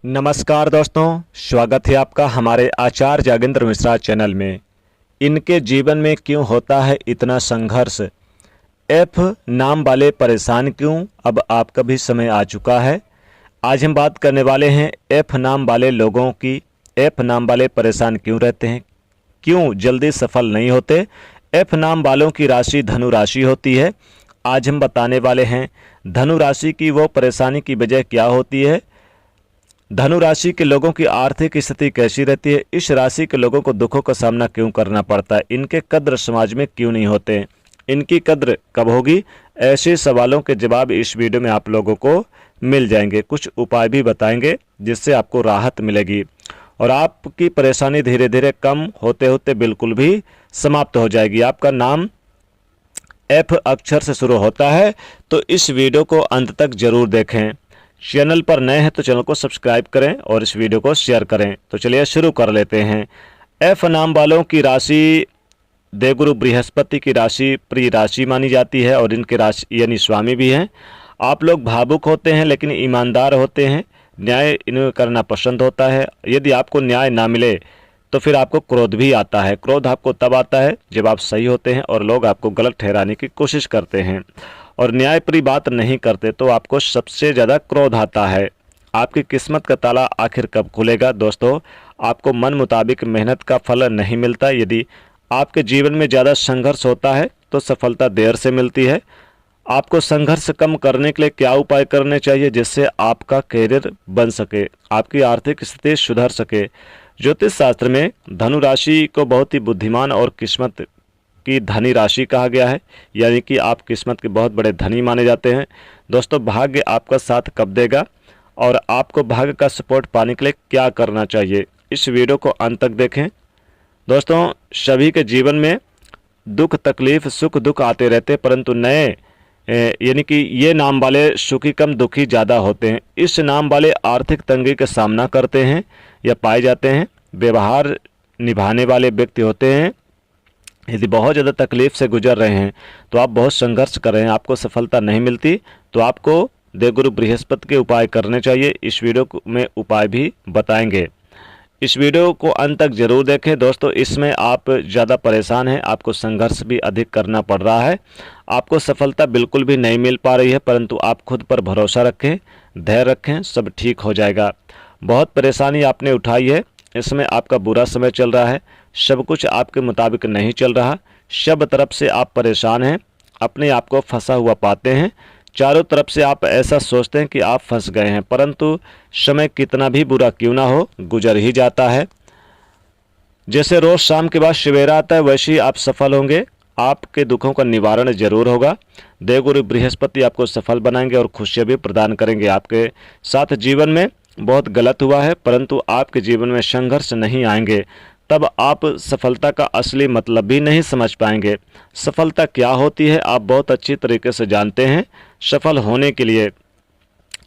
नमस्कार दोस्तों, स्वागत है आपका हमारे आचार्य जागेंद्र मिश्रा चैनल में। इनके जीवन में क्यों होता है इतना संघर्ष? एफ नाम वाले परेशान क्यों? अब आपका भी समय आ चुका है। आज हम बात करने वाले हैं एफ नाम वाले लोगों की। एफ नाम वाले परेशान क्यों रहते हैं, क्यों जल्दी सफल नहीं होते? एफ नाम वालों की राशि धनु राशि होती है। आज हम बताने वाले हैं धनु राशि की वो परेशानी की वजह क्या होती है, धनु राशि के लोगों की आर्थिक स्थिति कैसी रहती है, इस राशि के लोगों को दुखों का सामना क्यों करना पड़ता है, इनके कद्र समाज में क्यों नहीं होते, इनकी कद्र कब होगी, ऐसे सवालों के जवाब इस वीडियो में आप लोगों को मिल जाएंगे। कुछ उपाय भी बताएंगे जिससे आपको राहत मिलेगी और आपकी परेशानी धीरे धीरे कम होते होते बिल्कुल भी समाप्त हो जाएगी। आपका नाम एफ अक्षर से शुरू होता है तो इस वीडियो को अंत तक जरूर देखें। चैनल पर नए हैं तो चैनल को सब्सक्राइब करें और इस वीडियो को शेयर करें। तो चलिए शुरू कर लेते हैं। एफ नाम वालों की राशि देवगुरु बृहस्पति की राशि प्रिय राशि मानी जाती है और इनके राशि यानी स्वामी भी हैं। आप लोग भावुक होते हैं लेकिन ईमानदार होते हैं, न्याय इन्हें करना पसंद होता है। यदि आपको न्याय ना मिले तो फिर आपको क्रोध भी आता है। क्रोध आपको तब आता है जब आप सही होते हैं और लोग आपको गलत ठहराने की कोशिश करते हैं और न्यायप्रिय बात नहीं करते तो आपको सबसे ज़्यादा क्रोध आता है। आपकी किस्मत का ताला आखिर कब खुलेगा? दोस्तों, आपको मन मुताबिक मेहनत का फल नहीं मिलता। यदि आपके जीवन में ज़्यादा संघर्ष होता है तो सफलता देर से मिलती है। आपको संघर्ष कम करने के लिए क्या उपाय करने चाहिए जिससे आपका करियर बन सके, आपकी आर्थिक स्थिति सुधर सके? ज्योतिष शास्त्र में धनु राशि को बहुत ही बुद्धिमान और किस्मत की धनी राशि कहा गया है, यानी कि आप किस्मत के बहुत बड़े धनी माने जाते हैं। दोस्तों, भाग्य आपका साथ कब देगा और आपको भाग्य का सपोर्ट पाने के लिए क्या करना चाहिए, इस वीडियो को अंत तक देखें। दोस्तों, सभी के जीवन में दुख तकलीफ सुख दुख आते रहते हैं, परंतु नए यानी कि ये नाम वाले सुखी कम दुखी ज़्यादा होते हैं। इस नाम वाले आर्थिक तंगी का सामना करते हैं या पाए जाते हैं। व्यवहार निभाने वाले व्यक्ति होते हैं। यदि बहुत ज़्यादा तकलीफ से गुजर रहे हैं तो आप बहुत संघर्ष कर रहे हैं, आपको सफलता नहीं मिलती, तो आपको देवगुरु बृहस्पति के उपाय करने चाहिए। इस वीडियो में उपाय भी बताएंगे। इस वीडियो को अंत तक जरूर देखें। दोस्तों, इसमें आप ज़्यादा परेशान हैं, आपको संघर्ष भी अधिक करना पड़ रहा है, आपको सफलता बिल्कुल भी नहीं मिल पा रही है, परंतु आप खुद पर भरोसा रखें, धैर्य रखें, सब ठीक हो जाएगा। बहुत परेशानी आपने उठाई है, इसमें आपका बुरा समय चल रहा है, सब कुछ आपके मुताबिक नहीं चल रहा, सब तरफ से आप परेशान हैं, अपने आप को फंसा हुआ पाते हैं, चारों तरफ से आप ऐसा सोचते हैं कि आप फंस गए हैं, परंतु समय कितना भी बुरा क्यों ना हो गुजर ही जाता है। जैसे रोज शाम के बाद सवेरा आता है वैसे ही आप सफल होंगे, आपके दुखों का निवारण जरूर होगा। देवगुरु बृहस्पति आपको सफल बनाएंगे और खुशियाँ भी प्रदान करेंगे। आपके साथ जीवन में बहुत गलत हुआ है परंतु आपके जीवन में संघर्ष नहीं आएंगे, तब आप सफलता का असली मतलब भी नहीं समझ पाएंगे। सफलता क्या होती है आप बहुत अच्छी तरीके से जानते हैं। सफल होने के लिए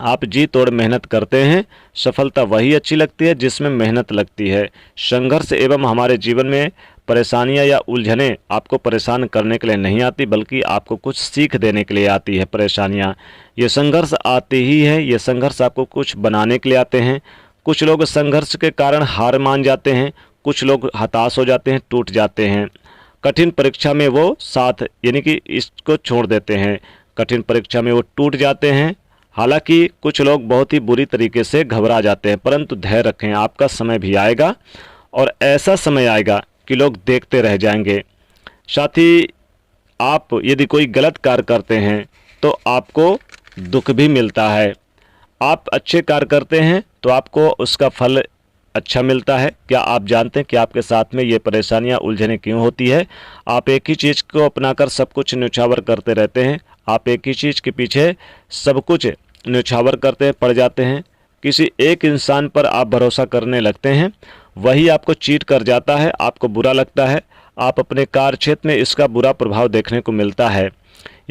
आप जी तोड़ मेहनत करते हैं। सफलता वही अच्छी लगती है जिसमें मेहनत लगती है। संघर्ष एवं हमारे जीवन में परेशानियां या उलझनें आपको परेशान करने के लिए नहीं आती, बल्कि आपको कुछ सीख देने के लिए आती है। परेशानियां, ये संघर्ष आते ही है, ये संघर्ष आपको कुछ बनाने के लिए आते हैं। कुछ लोग संघर्ष के कारण हार मान जाते हैं, कुछ लोग हताश हो जाते हैं, टूट जाते हैं। कठिन परीक्षा में वो साथ यानी कि इसको छोड़ देते हैं, कठिन परीक्षा में वो टूट जाते हैं। हालांकि कुछ लोग बहुत ही बुरी तरीके से घबरा जाते हैं, परंतु धैर्य रखें, आपका समय भी आएगा और ऐसा समय आएगा कि लोग देखते रह जाएंगे। साथ ही आप यदि कोई गलत कार्य करते हैं तो आपको दुख भी मिलता है। आप अच्छे कार्य करते हैं तो आपको उसका फल अच्छा मिलता है। क्या आप जानते हैं कि आपके साथ में ये परेशानियां उलझनें क्यों होती है? आप एक ही चीज़ को अपनाकर सब कुछ न्यौछावर करते रहते हैं, आप एक ही चीज़ के पीछे सब कुछ न्यौछावर करते पड़ जाते हैं। किसी एक इंसान पर आप भरोसा करने लगते हैं, वही आपको चीट कर जाता है, आपको बुरा लगता है। आप अपने कार्य क्षेत्र में इसका बुरा प्रभाव देखने को मिलता है,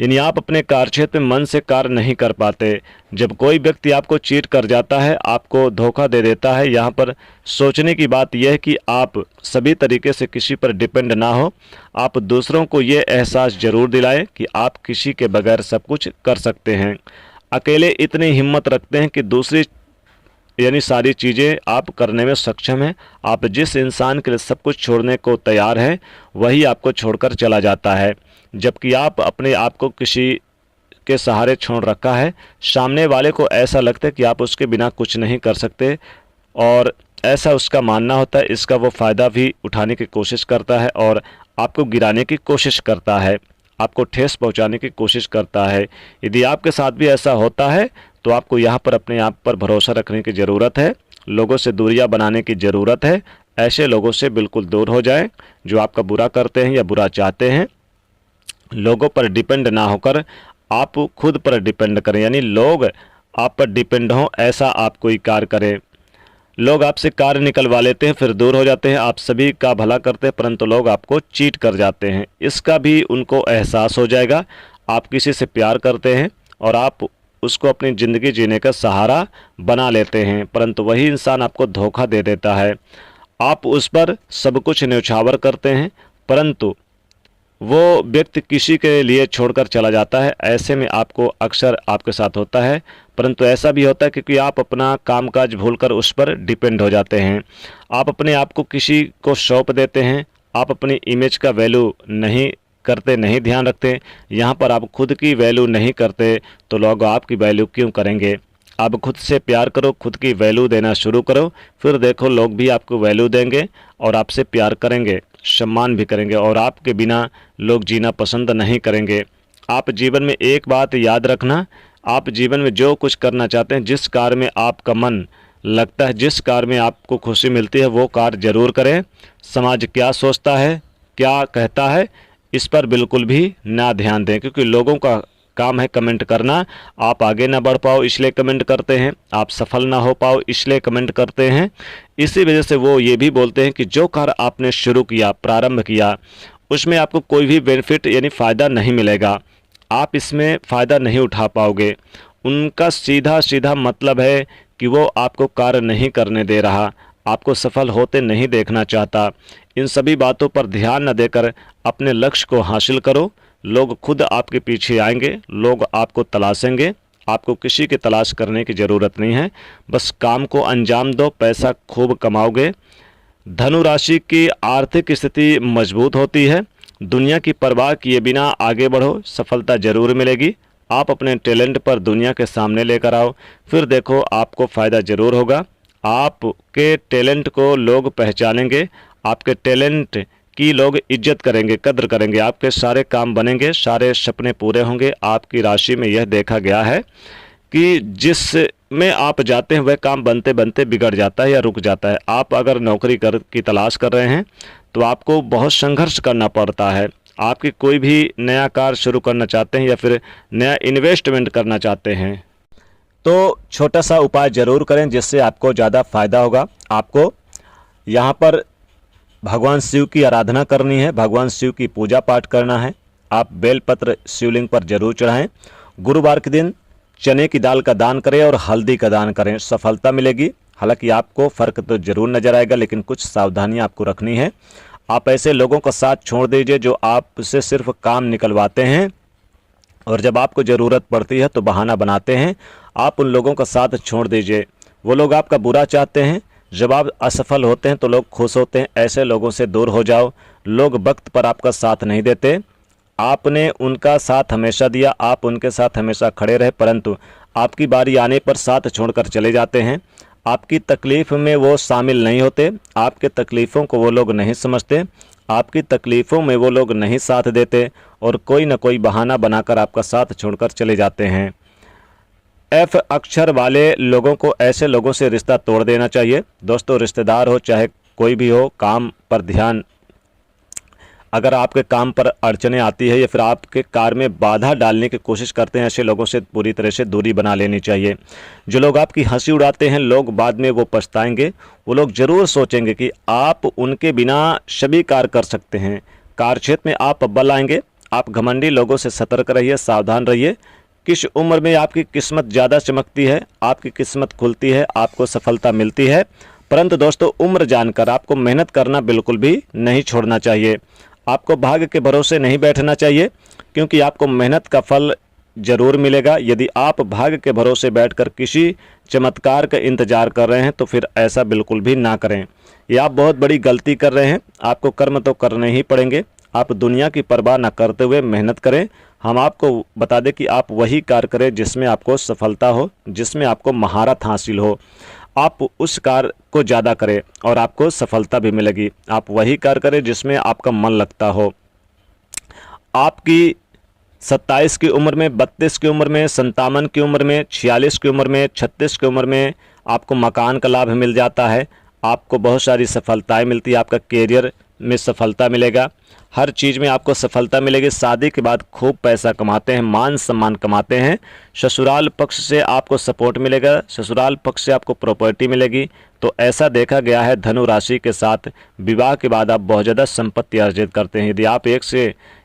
यानी आप अपने कार्य क्षेत्र में मन से कार्य नहीं कर पाते। जब कोई व्यक्ति आपको चीट कर जाता है, आपको धोखा दे देता है, यहाँ पर सोचने की बात यह है कि आप सभी तरीके से किसी पर डिपेंड ना हो। आप दूसरों को ये एहसास जरूर दिलाएं कि आप किसी के बगैर सब कुछ कर सकते हैं। अकेले इतनी हिम्मत रखते हैं कि दूसरी यानी सारी चीज़ें आप करने में सक्षम हैं। आप जिस इंसान के लिए सब कुछ छोड़ने को तैयार हैं वही आपको छोड़कर चला जाता है, जबकि आप अपने आप को किसी के सहारे छोड़ रखा है। सामने वाले को ऐसा लगता है कि आप उसके बिना कुछ नहीं कर सकते और ऐसा उसका मानना होता है। इसका वो फ़ायदा भी उठाने की कोशिश करता है और आपको गिराने की कोशिश करता है, आपको ठेस पहुंचाने की कोशिश करता है। यदि आपके साथ भी ऐसा होता है तो आपको यहाँ पर अपने आप पर भरोसा रखने की ज़रूरत है, लोगों से दूरियां बनाने की ज़रूरत है। ऐसे लोगों से बिल्कुल दूर हो जाएं जो आपका बुरा करते हैं या बुरा चाहते हैं। लोगों पर डिपेंड ना होकर आप खुद पर डिपेंड करें, यानी लोग आप पर डिपेंड हों ऐसा आप कोई कार्य करें। लोग आपसे कार्य निकलवा लेते हैं फिर दूर हो जाते हैं। आप सभी का भला करते हैं परंतु लोग आपको चीट कर जाते हैं, इसका भी उनको एहसास हो जाएगा। आप किसी से प्यार करते हैं और आप उसको अपनी ज़िंदगी जीने का सहारा बना लेते हैं, परंतु वही इंसान आपको धोखा दे देता है। आप उस पर सब कुछ न्यौछावर करते हैं परंतु वो व्यक्ति किसी के लिए छोड़कर चला जाता है। ऐसे में आपको अक्सर आपके साथ होता है, परंतु ऐसा भी होता है क्योंकि आप अपना कामकाज भूलकर उस पर डिपेंड हो जाते हैं। आप अपने आप को किसी को सौंप देते हैं, आप अपनी इमेज का वैल्यू नहीं करते, नहीं ध्यान रखते। यहाँ पर आप खुद की वैल्यू नहीं करते तो लोग आपकी वैल्यू क्यों करेंगे। आप खुद से प्यार करो, खुद की वैल्यू देना शुरू करो, फिर देखो लोग भी आपको वैल्यू देंगे और आपसे प्यार करेंगे, सम्मान भी करेंगे और आपके बिना लोग जीना पसंद नहीं करेंगे। आप जीवन में एक बात याद रखना, आप जीवन में जो कुछ करना चाहते हैं, जिस कार्य में आपका मन लगता है, जिस कार्य में आपको खुशी मिलती है वो कार्य जरूर करें। समाज क्या सोचता है, क्या कहता है, इस पर बिल्कुल भी ना ध्यान दें, क्योंकि लोगों का काम है कमेंट करना। आप आगे ना बढ़ पाओ इसलिए कमेंट करते हैं, आप सफल ना हो पाओ इसलिए कमेंट करते हैं। इसी वजह से वो ये भी बोलते हैं कि जो कार्य आपने शुरू किया, प्रारंभ किया, उसमें आपको कोई भी बेनिफिट यानी फ़ायदा नहीं मिलेगा, आप इसमें फ़ायदा नहीं उठा पाओगे। उनका सीधा सीधा मतलब है कि वो आपको कार्य नहीं करने दे रहा, आपको सफल होते नहीं देखना चाहता। इन सभी बातों पर ध्यान न देकर अपने लक्ष्य को हासिल करो। लोग खुद आपके पीछे आएंगे, लोग आपको तलाशेंगे, आपको किसी की तलाश करने की ज़रूरत नहीं है। बस काम को अंजाम दो, पैसा खूब कमाओगे। धनु राशि की आर्थिक स्थिति मजबूत होती है। दुनिया की परवाह किए बिना आगे बढ़ो, सफलता जरूर मिलेगी। आप अपने टैलेंट पर दुनिया के सामने लेकर आओ, फिर देखो आपको फ़ायदा ज़रूर होगा। आपके टैलेंट को लोग पहचानेंगे, आपके टैलेंट की लोग इज्जत करेंगे, कद्र करेंगे, आपके सारे काम बनेंगे, सारे सपने पूरे होंगे। आपकी राशि में यह देखा गया है कि जिसमें आप जाते हैं वह काम बनते बनते बिगड़ जाता है या रुक जाता है। आप अगर नौकरी की तलाश कर रहे हैं तो आपको बहुत संघर्ष करना पड़ता है। आपकी कोई भी नया कार्य शुरू करना चाहते हैं या फिर नया इन्वेस्टमेंट करना चाहते हैं तो छोटा सा उपाय ज़रूर करें जिससे आपको ज़्यादा फ़ायदा होगा। आपको यहाँ पर भगवान शिव की आराधना करनी है, भगवान शिव की पूजा पाठ करना है। आप बेलपत्र शिवलिंग पर जरूर चढ़ाएं। गुरुवार के दिन चने की दाल का दान करें और हल्दी का दान करें, सफलता मिलेगी। हालांकि आपको फ़र्क तो ज़रूर नज़र आएगा लेकिन कुछ सावधानियां आपको रखनी है। आप ऐसे लोगों का साथ छोड़ दीजिए जो आपसे सिर्फ काम निकलवाते हैं और जब आपको ज़रूरत पड़ती है तो बहाना बनाते हैं। आप उन लोगों का साथ छोड़ दीजिए, वो लोग आपका बुरा चाहते हैं। जब आप असफल होते हैं तो लोग खुश होते हैं, ऐसे लोगों से दूर हो जाओ। लोग वक्त पर आपका साथ नहीं देते, आपने उनका साथ हमेशा दिया, आप उनके साथ हमेशा खड़े रहे, परंतु आपकी बारी आने पर साथ छोड़कर चले जाते हैं। आपकी तकलीफ़ में वो शामिल नहीं होते, आपके तकलीफ़ों को वो लोग नहीं समझते, आपकी तकलीफ़ों में वो लोग नहीं साथ देते और कोई ना कोई बहाना बनाकर आपका साथ छोड़कर चले जाते हैं। एफ अक्षर वाले लोगों को, ऐसे लोगों से रिश्ता तोड़ देना चाहिए। दोस्तों, रिश्तेदार हो चाहे कोई भी हो, काम पर ध्यान, अगर आपके काम पर अड़चने आती है या फिर आपके कार्य में बाधा डालने की कोशिश करते हैं, ऐसे लोगों से पूरी तरह से दूरी बना लेनी चाहिए। जो लोग आपकी हंसी उड़ाते हैं, लोग बाद में वो पछताएंगे। वो लोग ज़रूर सोचेंगे कि आप उनके बिना सभी कार्य कर सकते हैं। कार्य क्षेत्र में आप बल आएंगे। आप घमंडी लोगों से सतर्क रहिए, सावधान रहिए। किस उम्र में आपकी किस्मत ज़्यादा चमकती है, आपकी किस्मत खुलती है, आपको सफलता मिलती है। परंतु दोस्तों, उम्र जानकर आपको मेहनत करना बिल्कुल भी नहीं छोड़ना चाहिए। आपको भाग्य के भरोसे नहीं बैठना चाहिए, क्योंकि आपको मेहनत का फल जरूर मिलेगा। यदि आप भाग्य के भरोसे बैठकर किसी चमत्कार का इंतजार कर रहे हैं तो फिर ऐसा बिल्कुल भी ना करें। ये आप बहुत बड़ी गलती कर रहे हैं। आपको कर्म तो करने ही पड़ेंगे। आप दुनिया की परवाह न करते हुए मेहनत करें। हम आपको बता दें कि आप वही कार्य करें जिसमें आपको सफलता हो, जिसमें आपको महारत हासिल हो। आप उस कार्य को ज़्यादा करें और आपको सफलता भी मिलेगी। आप वही कार्य करें जिसमें आपका मन लगता हो। आपकी 27 की उम्र में, 32 की उम्र में, 57 की उम्र में, 46 की उम्र में, 36 की उम्र में आपको मकान का लाभ मिल जाता है। आपको बहुत सारी सफलताएं मिलती है। आपका कैरियर में सफलता मिलेगा। हर चीज़ में आपको सफलता मिलेगी। शादी के बाद खूब पैसा कमाते हैं, मान सम्मान कमाते हैं। ससुराल पक्ष से आपको सपोर्ट मिलेगा। ससुराल पक्ष से आपको प्रॉपर्टी मिलेगी। तो ऐसा देखा गया है धनु राशि के साथ विवाह के बाद आप बहुत ज़्यादा संपत्ति अर्जित करते हैं। यदि आप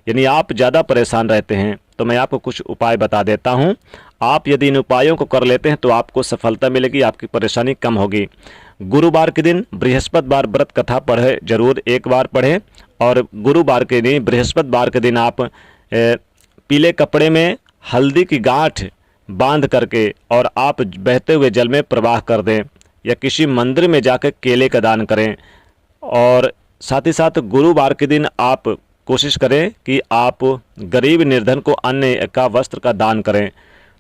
यानी आप ज़्यादा परेशान रहते हैं तो मैं आपको कुछ उपाय बता देता हूं। आप यदि इन उपायों को कर लेते हैं तो आपको सफलता मिलेगी, आपकी परेशानी कम होगी। गुरुवार के दिन बृहस्पतिवार व्रत कथा पढ़े, जरूर एक बार पढ़ें। और गुरुवार के दिन बृहस्पतिवार के दिन आप पीले कपड़े में हल्दी की गांठ बांध करके और आप बहते हुए जल में प्रवाह कर दें या किसी मंदिर में जाकर केले का दान करें। और साथ ही साथ गुरुवार के दिन आप कोशिश करें कि आप गरीब निर्धन को अन्न का वस्त्र का दान करें।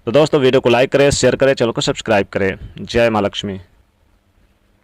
तो दोस्तों वीडियो को लाइक करें, शेयर करें, चैनल को सब्सक्राइब करें। जय माँ लक्ष्मी।